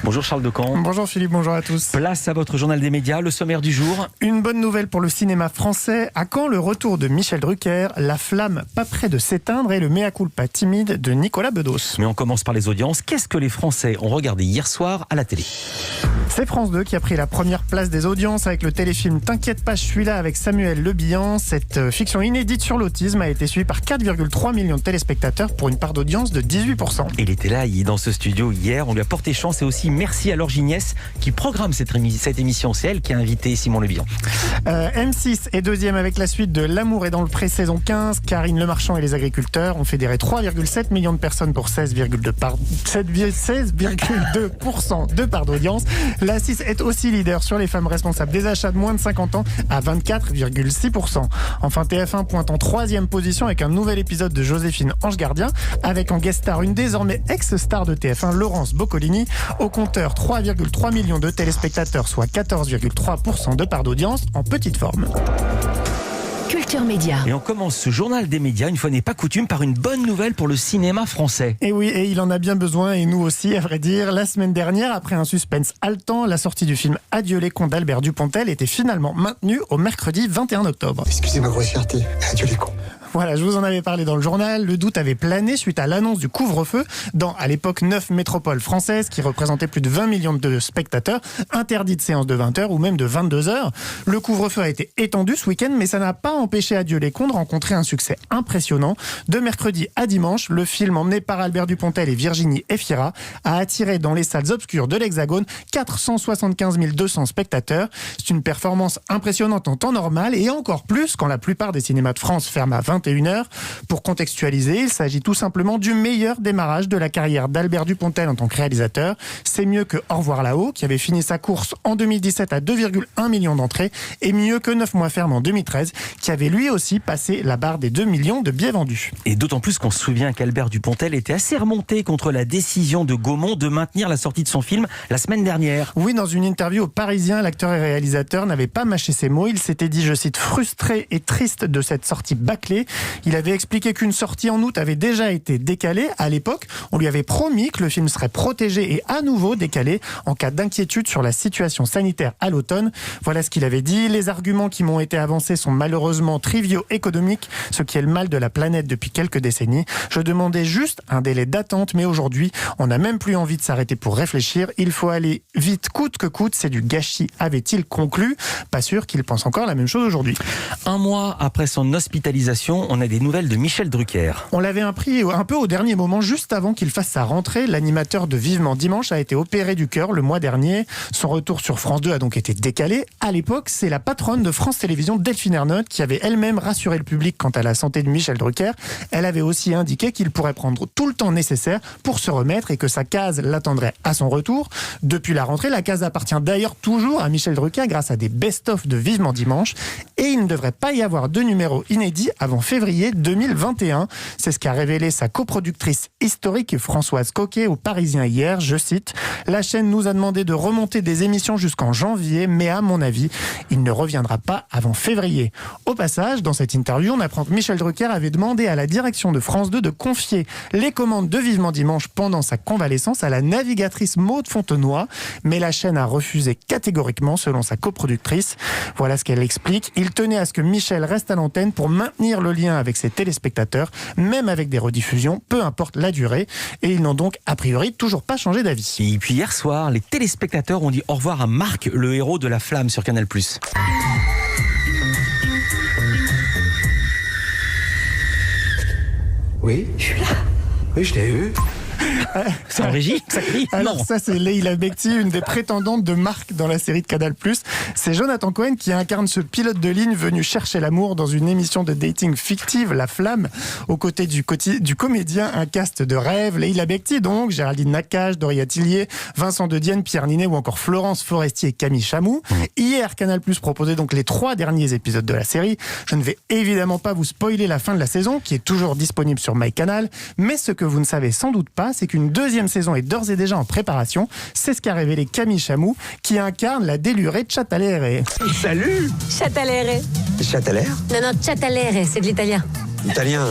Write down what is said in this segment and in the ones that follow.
Bonjour Charles Decamp. Bonjour Philippe, bonjour à tous. Place à votre journal des médias, le sommaire du jour. Une bonne nouvelle pour le cinéma français. À quand le retour de Michel Drucker, la flamme pas près de s'éteindre et le mea culpa timide de Nicolas Bedos. Mais on commence par les audiences. Qu'est-ce que les Français ont regardé hier soir à la télé ? C'est France 2 qui a pris la première place des audiences avec le téléfilm T'inquiète pas, je suis là avec Samuel Le Bihan. Cette fiction inédite sur l'autisme a été suivie par 4,3 millions de téléspectateurs pour une part d'audience de 18%. Il était là, dans ce studio hier. On lui a porté chance et aussi merci à Laure Gignès qui programme cette émission. C'est elle qui a invité Simon Le Bihan. M6 est deuxième avec la suite de L'amour est dans le pré saison 15. Karine Le Marchand et les agriculteurs ont fédéré 3,7 millions de personnes pour 16,2% de part d'audience. La 6 est aussi leader sur les femmes responsables des achats de moins de 50 ans à 24,6%. Enfin, TF1 pointe en troisième position avec un nouvel épisode de Joséphine Ange Gardien, avec en guest star une désormais ex-star de TF1, Laurence Boccolini. Au compteur, 3,3 millions de téléspectateurs, soit 14,3% de part d'audience en petite forme. Culture Média. Et on commence ce journal des médias, une fois n'est pas coutume, par une bonne nouvelle pour le cinéma français. Et oui, et il en a bien besoin, et nous aussi, à vrai dire. La semaine dernière, après un suspense haletant, la sortie du film Adieu les cons d'Albert Dupontel était finalement maintenue au mercredi 21 octobre. Excusez ma grossièreté, adieu les cons. Voilà, je vous en avais parlé dans le journal. Le doute avait plané suite à l'annonce du couvre-feu dans, à l'époque, 9 métropoles françaises qui représentaient plus de 20 millions de spectateurs, interdits de séances de 20h ou même de 22h. Le couvre-feu a été étendu ce week-end, mais ça n'a pas empêché Adieu les cons de rencontrer un succès impressionnant. De mercredi à dimanche, le film emmené par Albert Dupontel et Virginie Efira a attiré dans les salles obscures de l'Hexagone 475 200 spectateurs. C'est une performance impressionnante en temps normal et encore plus quand la plupart des cinémas de France ferment à 21h. Pour contextualiser, il s'agit tout simplement du meilleur démarrage de la carrière d'Albert Dupontel en tant que réalisateur. C'est mieux que Au revoir là-haut, qui avait fini sa course en 2017 à 2,1 millions d'entrées, et mieux que 9 mois ferme en 2013, qui avait lui aussi passé la barre des 2 millions de billets vendus. Et d'autant plus qu'on se souvient qu'Albert Dupontel était assez remonté contre la décision de Gaumont de maintenir la sortie de son film la semaine dernière. Oui, dans une interview au Parisien, l'acteur et réalisateur n'avait pas mâché ses mots. Il s'était dit, je cite, frustré et triste de cette sortie bâclée. Il avait expliqué qu'une sortie en août avait déjà été décalée. À l'époque, on lui avait promis que le film serait protégé et à nouveau décalé en cas d'inquiétude sur la situation sanitaire à l'automne. Voilà ce qu'il avait dit. Les arguments qui m'ont été avancés sont malheureusement triviaux économiques, ce qui est le mal de la planète depuis quelques décennies. Je demandais juste un délai d'attente, mais aujourd'hui, on n'a même plus envie de s'arrêter pour réfléchir. Il faut aller vite, coûte que coûte. C'est du gâchis, avait-il conclu. Pas sûr qu'il pense encore la même chose aujourd'hui. Un mois après son hospitalisation, on a des nouvelles de Michel Drucker. On l'avait appris un peu au dernier moment, juste avant qu'il fasse sa rentrée. L'animateur de Vivement Dimanche a été opéré du cœur le mois dernier. Son retour sur France 2 a donc été décalé. À l'époque, c'est la patronne de France Télévisions, Delphine Ernotte, qui avait elle-même rassuré le public quant à la santé de Michel Drucker. Elle avait aussi indiqué qu'il pourrait prendre tout le temps nécessaire pour se remettre et que sa case l'attendrait à son retour. Depuis la rentrée, la case appartient d'ailleurs toujours à Michel Drucker grâce à des best-of de Vivement Dimanche. Et il ne devrait pas y avoir de numéro inédit avant février 2021. C'est ce qu'a révélé sa coproductrice historique Françoise Coquet au Parisien hier. Je cite, « La chaîne nous a demandé de remonter des émissions jusqu'en janvier, mais à mon avis, il ne reviendra pas avant février. » Au passage, dans cette interview, on apprend que Michel Drucker avait demandé à la direction de France 2 de confier les commandes de Vivement Dimanche pendant sa convalescence à la navigatrice Maude Fontenoy, mais la chaîne a refusé catégoriquement selon sa coproductrice. Voilà ce qu'elle explique. Il tenait à ce que Michel reste à l'antenne pour maintenir le lien avec ses téléspectateurs, même avec des rediffusions, peu importe la durée, et ils n'ont donc a priori toujours pas changé d'avis. Et puis hier soir, les téléspectateurs ont dit au revoir à Marc, le héros de La Flamme sur Canal+. Oui, je suis là. Oui, je l'ai eu. C'est en régie, ça crie. Alors Non. ça, c'est Leila Bekti, une des prétendantes de Marc dans la série de Canal+. C'est Jonathan Cohen qui incarne ce pilote de ligne venu chercher l'amour dans une émission de dating fictive, La Flamme, aux côtés du comédien, un cast de rêve. Leila Bekti donc, Géraldine Nakache, Doria Tillier, Vincent De Dienne, Pierre Ninet ou encore Florence Forestier et Camille Chamou. Hier, Canal+ proposait donc les 3 derniers épisodes de la série. Je ne vais évidemment pas vous spoiler la fin de la saison, qui est toujours disponible sur MyCanal, mais ce que vous ne savez sans doute pas, c'est qu'une deuxième saison est d'ores et déjà en préparation. C'est ce qu'a révélé Camille Chamou, qui incarne la délurée Chattalere. Salut. Chattalere. Châtelet. Non, Chattalere, c'est de l'italien. Italien.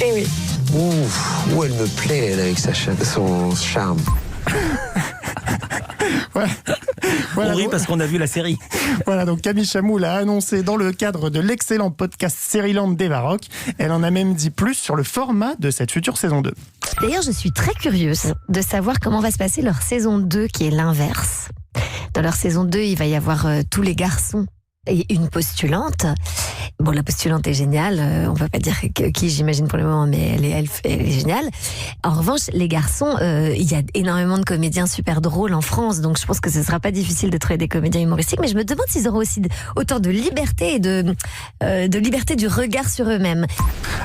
Eh oui. Ouh, elle me plaît, elle, avec son charme. Voilà, On rit donc- parce qu'on a vu la série. Voilà, donc Camille Chamou l'a annoncé dans le cadre de l'excellent podcast Sérieland des Baroques. Elle en a même dit plus sur le format de cette future saison 2. D'ailleurs, je suis très curieuse de savoir comment va se passer leur saison 2, qui est l'inverse. Dans leur saison 2, il va y avoir tous les garçons et une postulante. Bon, la postulante est géniale, on peut pas dire qui j'imagine pour le moment, mais elle est géniale. En revanche, les garçons, il y a énormément de comédiens super drôles en France, donc je pense que ce sera pas difficile de trouver des comédiens humoristiques, mais je me demande s'ils auront aussi autant de liberté et de liberté du regard sur eux-mêmes.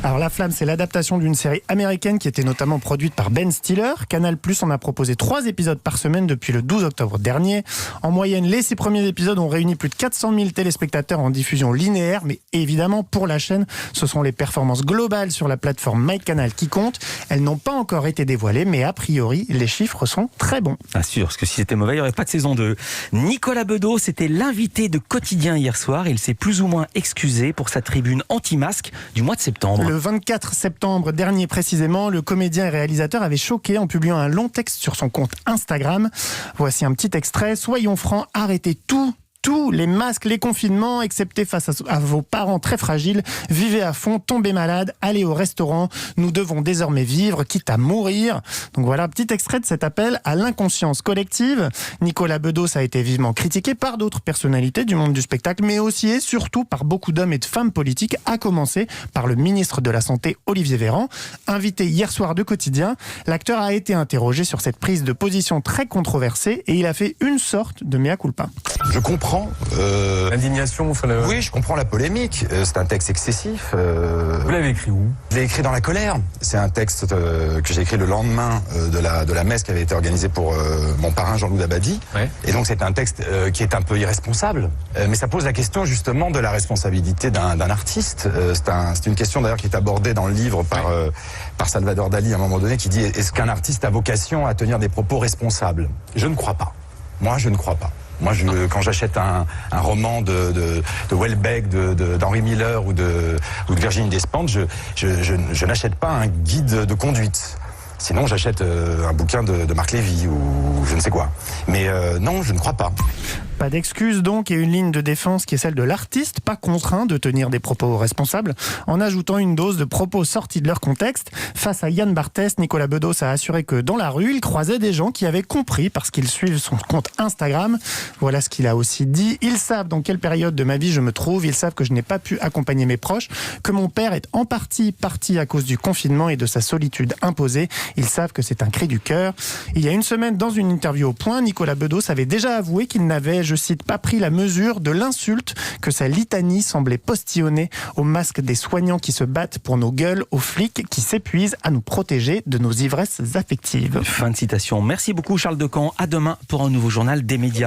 Alors La Flamme, c'est l'adaptation d'une série américaine qui était notamment produite par Ben Stiller. Canal+ en a proposé 3 épisodes par semaine depuis le 12 octobre dernier. En moyenne, les 6 premiers épisodes ont réuni plus de 400 000 téléspectateurs en diffusion linéaire, mais évidemment, pour la chaîne, ce sont les performances globales sur la plateforme MyCanal qui comptent. Elles n'ont pas encore été dévoilées, mais a priori, les chiffres sont très bons. Bien sûr, parce que si c'était mauvais, il n'y aurait pas de saison 2. Nicolas Bedos, c'était l'invité de Quotidien hier soir. Il s'est plus ou moins excusé pour sa tribune anti-masque du mois de septembre. Le 24 septembre dernier précisément, le comédien et réalisateur avait choqué en publiant un long texte sur son compte Instagram. Voici un petit extrait. Soyons francs, arrêtez tous les masques, les confinements, excepté face à vos parents très fragiles. Vivez à fond, tombez malade, allez au restaurant. Nous devons désormais vivre, quitte à mourir. Donc voilà, un petit extrait de cet appel à l'inconscience collective. Nicolas Bedos a été vivement critiqué par d'autres personnalités du monde du spectacle, mais aussi et surtout par beaucoup d'hommes et de femmes politiques, à commencer par le ministre de la Santé, Olivier Véran. Invité hier soir de Quotidien, l'acteur a été interrogé sur cette prise de position très controversée et il a fait une sorte de mea culpa. Je comprends. L'indignation, Oui, je comprends la polémique. C'est un texte excessif. Vous l'avez écrit où? Je l'ai écrit dans la colère. C'est un texte que j'ai écrit le lendemain de la messe qui avait été organisée pour mon parrain Jean-Loup Dabadi. Ouais. Et donc c'est un texte qui est un peu irresponsable. Mais ça pose la question justement de la responsabilité d'un artiste. C'est une question d'ailleurs qui est abordée dans le livre par Salvador Dali à un moment donné qui dit: est-ce qu'un artiste a vocation à tenir des propos responsables? Je ne crois pas. Moi, je ne crois pas. Moi, quand j'achète un roman de Houellebecq, d'Henri Miller ou de Virginie Despentes, je n'achète pas un guide de conduite. Sinon, j'achète un bouquin de Marc Lévy ou je ne sais quoi. Mais non, je ne crois pas. Pas d'excuse donc et une ligne de défense qui est celle de l'artiste, pas contraint de tenir des propos responsables, en ajoutant une dose de propos sortis de leur contexte. Face à Yann Barthès, Nicolas Bedos a assuré que dans la rue, il croisait des gens qui avaient compris parce qu'ils suivent son compte Instagram. Voilà ce qu'il a aussi dit. Ils savent dans quelle période de ma vie je me trouve, ils savent que je n'ai pas pu accompagner mes proches, que mon père est en partie parti à cause du confinement et de sa solitude imposée. Ils savent que c'est un cri du cœur. Il y a une semaine, dans une interview au Point, Nicolas Bedos avait déjà avoué qu'il n'avait, je cite, pas pris la mesure de l'insulte que sa litanie semblait postillonner aux masques des soignants qui se battent pour nos gueules, aux flics qui s'épuisent à nous protéger de nos ivresses affectives. Fin de citation. Merci beaucoup Charles Decamp. À demain pour un nouveau journal des médias.